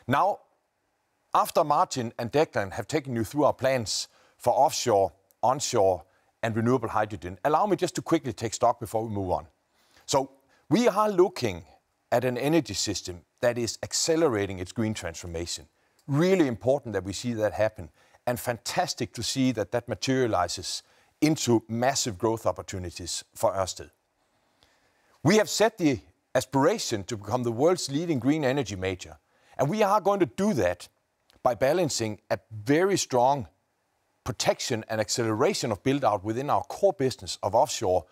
Now, after Martin and Declan have taken you through our plans for offshore, onshore, and renewable hydrogen, allow me just to quickly take stock before we move on. So, we are looking at an energy system that is accelerating its green transformation. Really important that we see that happen, and fantastic to see that that materializes into massive growth opportunities for Ørsted. We have set the aspiration to become the world's leading green energy major, and we are going to do that by balancing a very strong protection and acceleration of build-out within our core business of offshore,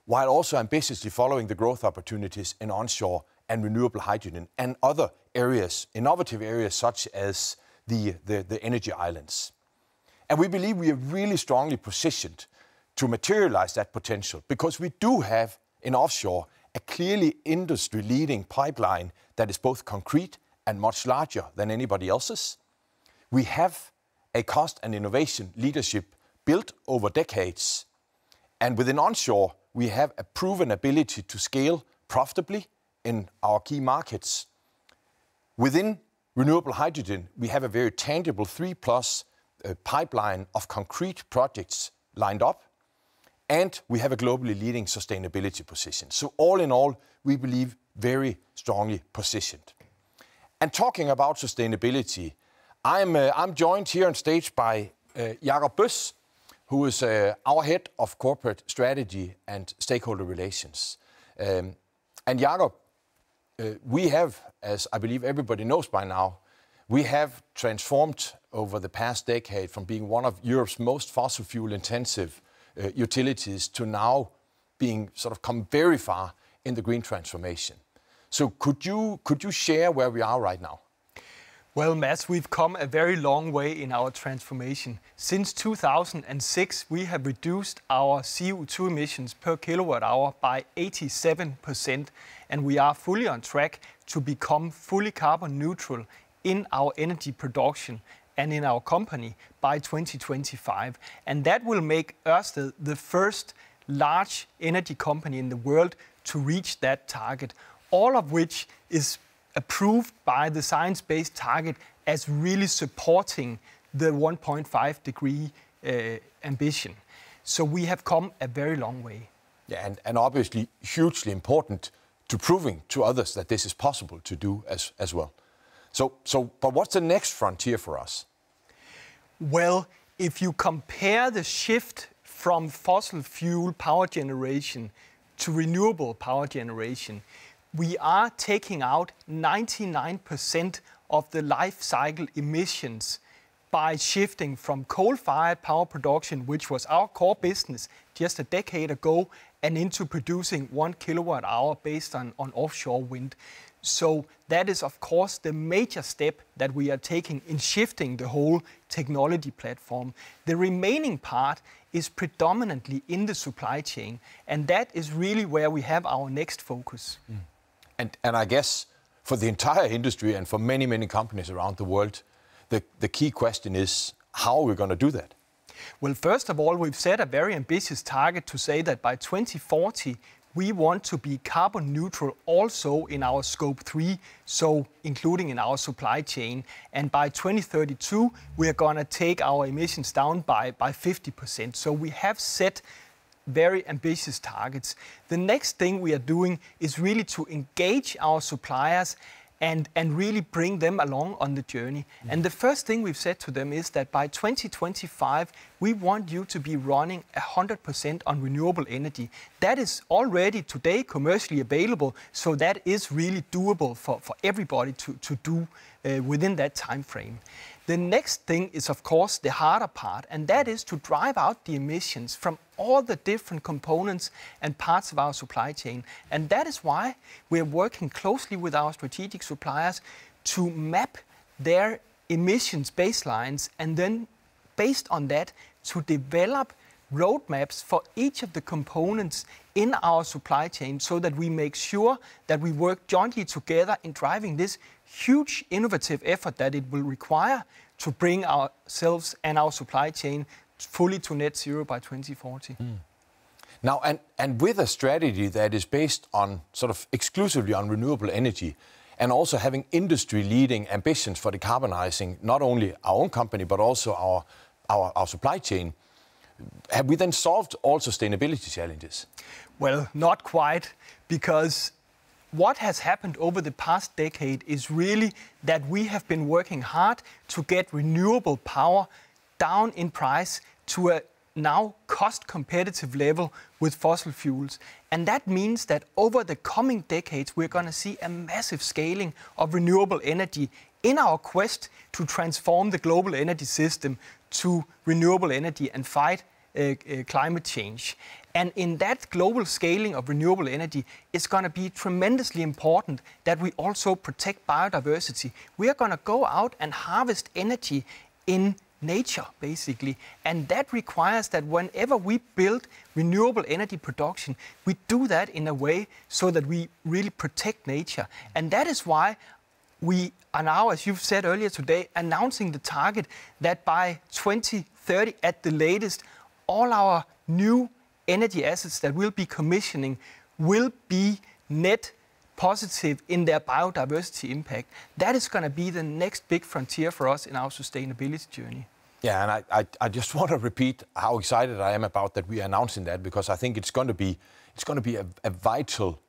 while also ambitiously following the growth opportunities in onshore and renewable hydrogen and other areas, innovative areas such as the energy islands. And we believe we are really strongly positioned to materialize that potential because we do have in offshore a clearly industry-leading pipeline that is both concrete and much larger than anybody else's. We have a cost and innovation leadership built over decades. And within onshore, we have a proven ability to scale profitably in our key markets. Within renewable hydrogen, we have a very tangible 3+ pipeline of concrete projects lined up, and we have a globally leading sustainability position. So all in all, we believe very strongly positioned. And talking about sustainability, I'm joined here on stage by Jakob Bøs, who is our head of corporate strategy and stakeholder relations. And Jakob, we have, as I believe everybody knows by now, we have transformed over the past decade from being one of Europe's most fossil fuel intensive utilities to now being sort of come very far in the green transformation. So could you share where we are right now? Well, Mads, we've come a very long way in our transformation. Since 2006, we have reduced our CO2 emissions per kilowatt hour by 87%, and we are fully on track to become fully carbon neutral in our energy production and in our company by 2025. And that will make Ørsted the first large energy company in the world to reach that target, all of which is approved by the science-based target as really supporting the 1.5 degree ambition. So we have come a very long way. Yeah, and obviously hugely important to proving to others that this is possible to do as well. But what's the next frontier for us? Well, if you compare the shift from fossil fuel power generation to renewable power generation, we are taking out 99% of the life cycle emissions by shifting from coal-fired power production, which was our core business just a decade ago, and into producing 1 kilowatt hour based on offshore wind. So that is, of course, the major step that we are taking in shifting the whole technology platform. The remaining part is predominantly in the supply chain, and that is really where we have our next focus. And I guess for the entire industry and for many, many companies around the world, the key question is, how are we going to do that? Well, first of all, we've set a very ambitious target to say that by 2040, we want to be carbon neutral also in our scope 3, so including in our supply chain. And by 2032, we are going to take our emissions down by 50%. So we have set very ambitious targets. The next thing we are doing is really to engage our suppliers and really bring them along on the journey. And the first thing we've said to them is that by 2025, we want you to be running 100% on renewable energy. That is already today commercially available, so that is really doable for everybody to do within that time frame. The next thing is, of course, the harder part, and that is to drive out the emissions from all the different components and parts of our supply chain. And that is why we're working closely with our strategic suppliers to map their emissions baselines and then, based on that, to develop roadmaps for each of the components in our supply chain so that we make sure that we work jointly together in driving this huge innovative effort that it will require to bring ourselves and our supply chain fully to net zero by 2040. Now, and with a strategy that is based on sort of exclusively on renewable energy, and also having industry-leading ambitions for decarbonizing not only our own company, but also our supply chain, have we then solved all sustainability challenges? Well, not quite, because what has happened over the past decade is really that we have been working hard to get renewable power down in price to a now cost-competitive level with fossil fuels. And that means that over the coming decades, we're going to see a massive scaling of renewable energy in our quest to transform the global energy system to renewable energy and fight climate change. And in that global scaling of renewable energy, it's going to be tremendously important that we also protect biodiversity. We are going to go out and harvest energy in nature, basically. And that requires that whenever we build renewable energy production, we do that in a way so that we really protect nature. And that is why we are now, as you've said earlier today, announcing the target that by 2030 at the latest, all our new energy assets that we'll be commissioning will be net positive in their biodiversity impact. That is going to be the next big frontier for us in our sustainability journey. Yeah, and I just want to repeat how excited I am about that we are announcing that, because I think it's going to be a vital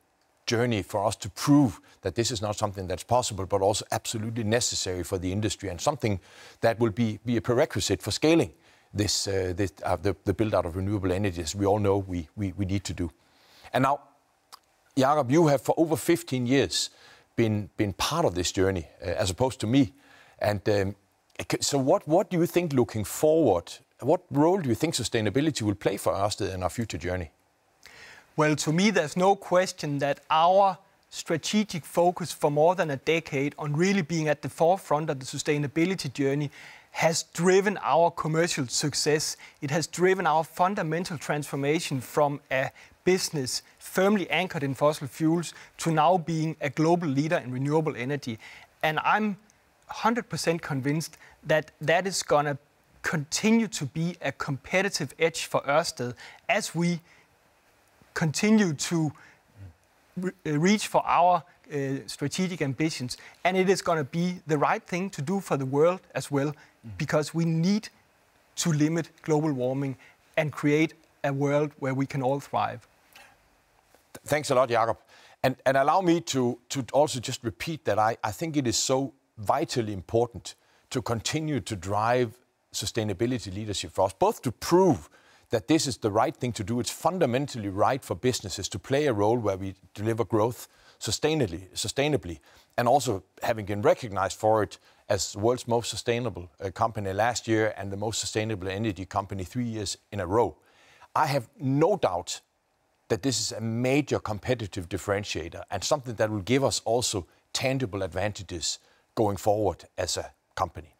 journey for us to prove that this is not something that's possible, but also absolutely necessary for the industry, and something that will be a prerequisite for scaling the build-out of renewable energy, as we all know we need to do. And now, Jakob, you have for over 15 years been part of this journey, as opposed to me. And so what do you think looking forward, what role do you think sustainability will play for Ørsted in our future journey? Well, to me, there's no question that our strategic focus for more than a decade on really being at the forefront of the sustainability journey has driven our commercial success. It has driven our fundamental transformation from a business firmly anchored in fossil fuels to now being a global leader in renewable energy. And I'm 100% convinced that that is going to continue to be a competitive edge for Ørsted as we continue to reach for our strategic ambitions. And it is going to be the right thing to do for the world as well, because we need to limit global warming and create a world where we can all thrive. Thanks a lot, Jakob. And allow me to also just repeat that I think it is so vitally important to continue to drive sustainability leadership for us, both to prove that this is the right thing to do. It's fundamentally right for businesses to play a role where we deliver growth sustainably, and also having been recognized for it as the world's most sustainable company last year and the most sustainable energy company 3 years in a row. I have no doubt that this is a major competitive differentiator and something that will give us also tangible advantages going forward as a company.